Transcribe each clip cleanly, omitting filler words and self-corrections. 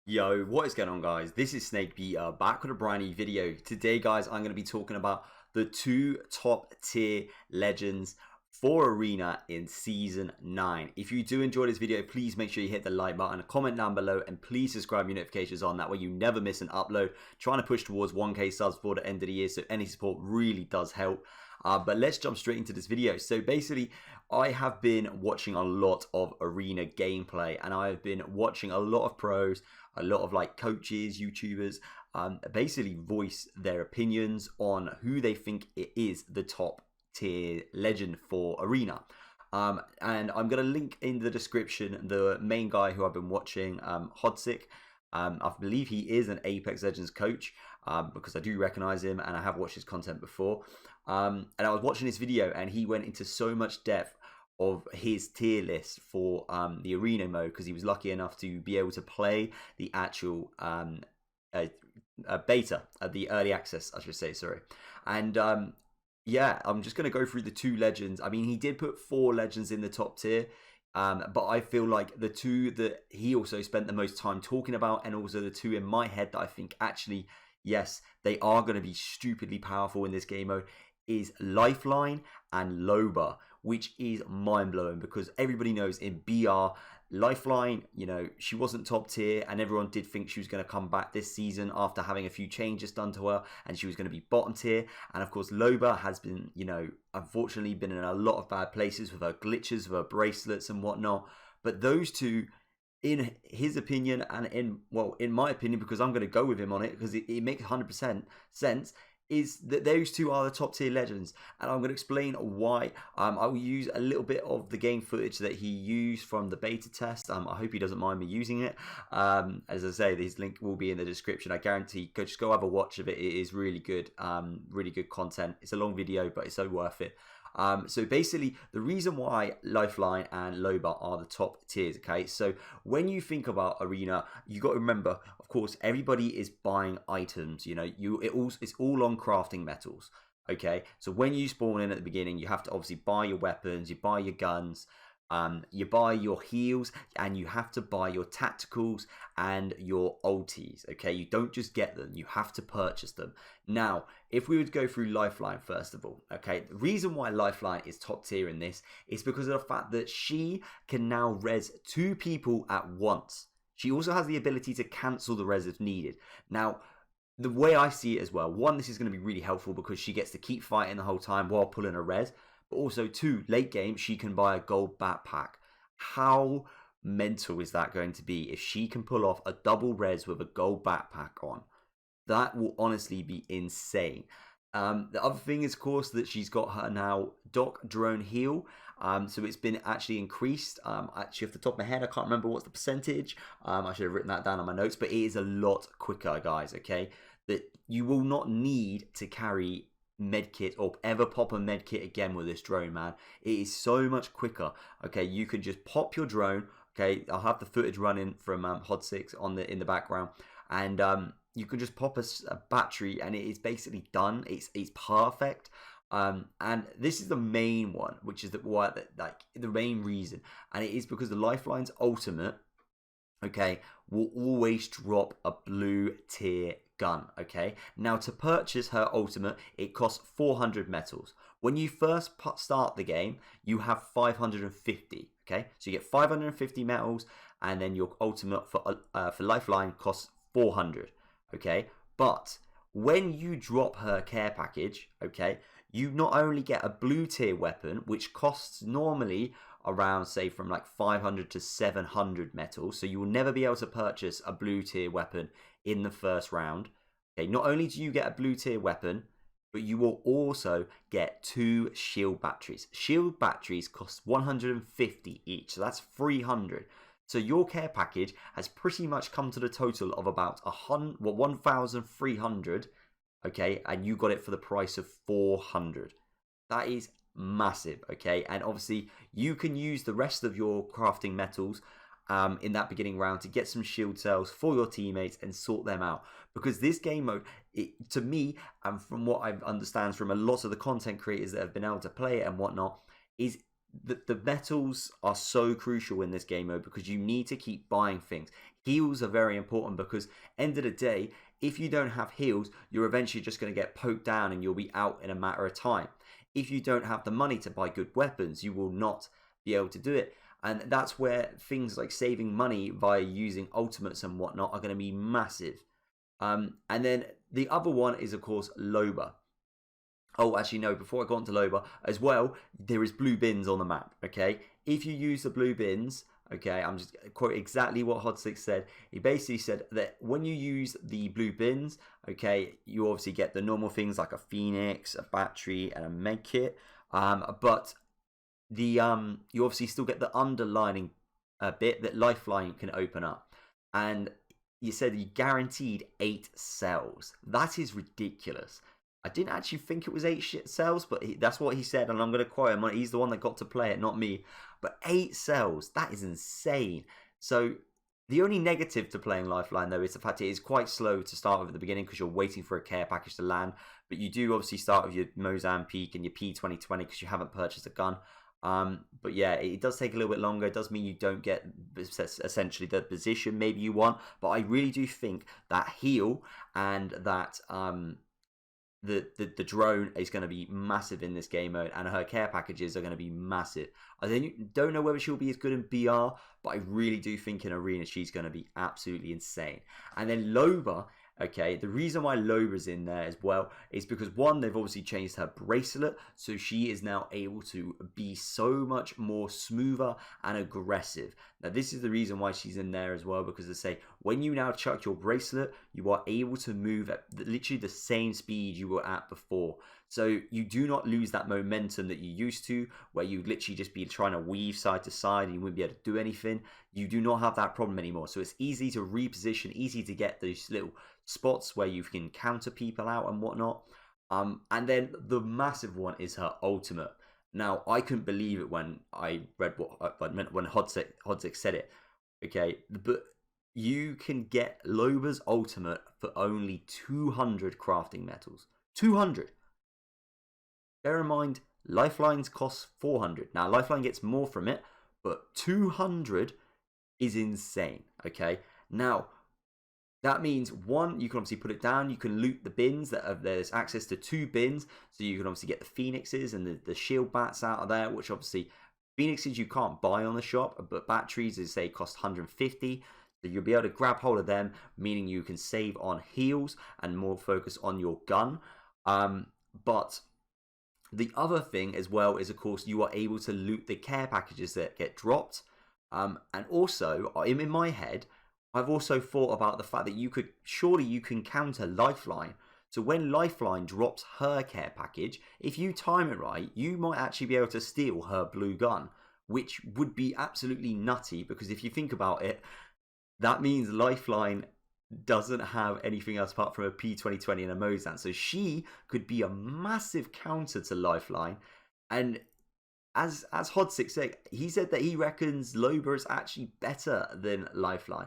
Yo, what is going on, guys? This is Snakebeater back with a brand new video. Today, guys, I'm going to be talking about the two top tier legends for Arena in Season 9. If you do enjoy this video, please make sure you hit the like button, comment down below, and please subscribe your notifications on. That way you never miss an upload. Trying to push towards 1K subs before the end of the year, so any support really does help. But let's jump straight into this video. So basically, I have been watching a lot of Arena gameplay, and I have been watching a lot of pros, a lot of like coaches, YouTubers, basically voice their opinions on who they think it is the top tier legend for Arena. And I'm going to link in the description the main guy who I've been watching, Hodsik. I believe he is an Apex Legends coach because I do recognize him and I have watched his content before. And I was watching this video and he went into so much depth of his tier list for the Arena mode because he was lucky enough to be able to play the actual beta, the early access, I should say, sorry. And yeah, I'm just going to go through the two legends. I mean, he did put 4 legends in the top tier. But I feel like the two that he also spent the most time talking about, and also the two in my head that I think actually, yes, they are going to be stupidly powerful in this game mode, is Lifeline and Loba, which is mind-blowing because everybody knows in BR, Lifeline, you know, she wasn't top tier and everyone did think she was going to come back this season after having a few changes done to her and she was going to be bottom tier. And of course, Loba has been, you know, unfortunately been in a lot of bad places with her glitches, with her bracelets and whatnot. But those two, in his opinion and in my opinion, because I'm going to go with him on it because it makes 100% sense, is that those two are the top tier legends, and I'm going to explain why. I will use a little bit of the game footage that he used from the beta test. I hope he doesn't mind me using it. As I say, this link will be in the description. I guarantee, just go have a watch of it. It is really good content. It's a long video, but it's so worth it. So basically, the reason why Lifeline and Loba are the top tiers, okay? So when you think about Arena, you got to remember, of course, everybody is buying items. You know, it's all on crafting metals, okay? So when you spawn in at the beginning, you have to obviously buy your weapons, you buy your guns, you buy your heals, and you have to buy your tacticals and your ultis, okay? You don't just get them, you have to purchase them. Now, if we would go through Lifeline first of all, okay, the reason why Lifeline is top tier in this is because of the fact that she can now res 2 people at once. She also has the ability to cancel the res if needed. Now, the way I see it as well, 1, this is going to be really helpful because she gets to keep fighting the whole time while pulling a res. But also 2, late game, she can buy a gold backpack. How mental is that going to be if she can pull off a double res with a gold backpack on? That will honestly be insane. The other thing is, of course, that she's got her now Doc Drone Heal. So it's been actually increased. Actually, off the top of my head, I can't remember what's the percentage. I should have written that down on my notes, but it is a lot quicker, guys, okay? That you will not need to carry medkit or ever pop a medkit again with this drone, man. It is so much quicker. Okay, you can just pop your drone. Okay, I'll have the footage running from Hod6 in the background, and you can just pop a battery and it is basically done. It's perfect. And this is the main one, which is the main reason, and it is because the Lifeline's ultimate, okay, will always drop a blue tier gun. Okay, now to purchase her ultimate, it costs 400 metals. When you first start the game, you have 550. Okay, so you get 550 metals, and then your ultimate for Lifeline costs 400. Okay, but when you drop her care package, okay, you not only get a blue tier weapon, which costs normally around, say, from like 500 to 700 metals, so you will never be able to purchase a blue tier weapon in the first round. Okay, not only do you get a blue tier weapon, but you will also get 2 shield batteries. Shield batteries cost 150 each, so that's 300. So your care package has pretty much come to the total of about 1,300, okay, and you got it for the price of 400. That is massive, okay, and obviously you can use the rest of your crafting metals in that beginning round to get some shield cells for your teammates and sort them out, because this game mode, to me, and from what I understand from a lot of the content creators that have been able to play it and whatnot, is the metals are so crucial in this game mode because you need to keep buying things. heals are very important because end of the day, if you don't have heals, you're eventually just going to get poked down and you'll be out in a matter of time. If you don't have the money to buy good weapons, you will not be able to do it. And that's where things like saving money via using ultimates and whatnot are going to be massive. And then the other one is, of course, Loba. Oh, actually, no, before I go on to Loba, as well, there is blue bins on the map, okay? If you use the blue bins, okay, I'm just quoting exactly what Hod6 said. He basically said that when you use the blue bins, okay, you obviously get the normal things like a Phoenix, a battery, and a med kit. But the you obviously still get the underlining bit that Lifeline can open up. And you said you guaranteed 8 cells. That is ridiculous. I didn't actually think it was 8 cells, but that's what he said, and I'm going to quote him. He's the one that got to play it, not me. But 8 cells, that is insane. So the only negative to playing Lifeline, though, is the fact it is quite slow to start with at the beginning because you're waiting for a care package to land. But you do obviously start with your Mozambique and your P2020 because you haven't purchased a gun. But yeah, it does take a little bit longer. It does mean you don't get essentially the position maybe you want. But I really do think that heal and that the drone is going to be massive in this game mode, and her care packages are going to be massive. I don't know whether she'll be as good in BR, but I really do think in Arena she's going to be absolutely insane. And then Loba, okay, the reason why Loba's in there as well is because, one, they've obviously changed her bracelet, so she is now able to be so much more smoother and aggressive. Now, this is the reason why she's in there as well, because they say when you now chuck your bracelet, you are able to move at literally the same speed you were at before. So you do not lose that momentum that you used to, where you literally just be trying to weave side to side and you wouldn't be able to do anything. You do not have that problem anymore. So it's easy to reposition, easy to get those little spots where you can counter people out and whatnot. And then the massive one is her ultimate. Now, I couldn't believe it when I read when Hodzic said it. Okay, but you can get Loba's ultimate for only 200 crafting metals. 200. Bear in mind, Lifeline's costs 400. Now, Lifeline gets more from it, but 200 is insane. Okay, now that means, one, you can obviously put it down. You can loot the bins there's access to 2 bins, so you can obviously get the Phoenixes and the shield bats out of there, which obviously Phoenixes you can't buy on the shop, but batteries, as say, cost 150. So you'll be able to grab hold of them, meaning you can save on heals and more focus on your gun. But the other thing as well is, of course, you are able to loot the care packages that get dropped. And also, in my head, I've also thought about the fact that you can counter Lifeline. So when Lifeline drops her care package, if you time it right, you might actually be able to steal her blue gun, which would be absolutely nutty, because if you think about it, that means Lifeline doesn't have anything else apart from a P2020 and a Mozan. So she could be a massive counter to Lifeline. And as Hod6 said, he said that he reckons Loba is actually better than Lifeline.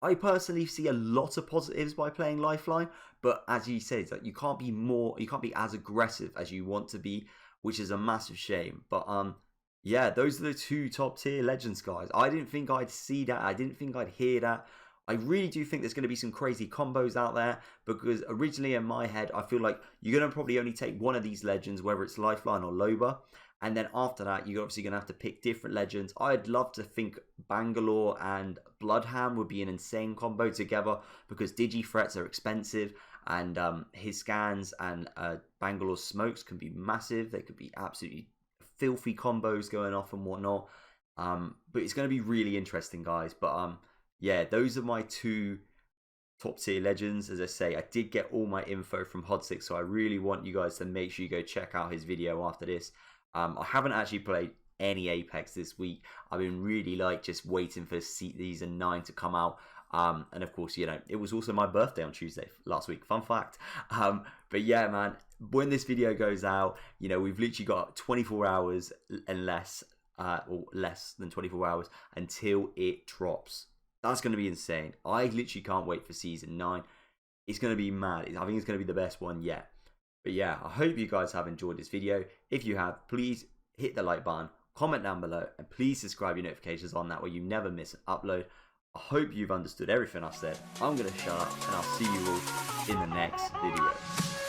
I personally see a lot of positives by playing Lifeline, but as he says, that you can't be as aggressive as you want to be, which is a massive shame. But yeah, those are the 2 top tier Legends, guys. I didn't think I'd see that. I didn't think I'd hear that. I really do think there's going to be some crazy combos out there, because originally in my head, I feel like you're going to probably only take one of these Legends, whether it's Lifeline or Loba. And then after that, you're obviously going to have to pick different Legends. I'd love to think Bangalore and Bloodhound would be an insane combo together, because Digi-Threats are expensive, and his scans and Bangalore's smokes can be massive. They could be absolutely filthy combos going off and whatnot. But it's going to be really interesting, guys. But yeah, those are my 2 top tier Legends. As I say, I did get all my info from Hod6, so I really want you guys to make sure you go check out his video after this. I haven't actually played any Apex this week. I've been really just waiting for Season 9 to come out. And of course, it was also my birthday on Tuesday last week. Fun fact. But yeah, man, when this video goes out, we've literally got 24 hours and less, or less than 24 hours until it drops. That's going to be insane. I literally can't wait for Season 9. It's going to be mad. I think it's going to be the best one yet. But yeah, I hope you guys have enjoyed this video. If you have, please hit the like button, comment down below, and please subscribe your notifications on that way you never miss an upload. I hope you've understood everything I said. I'm going to shut up, and I'll see you all in the next video.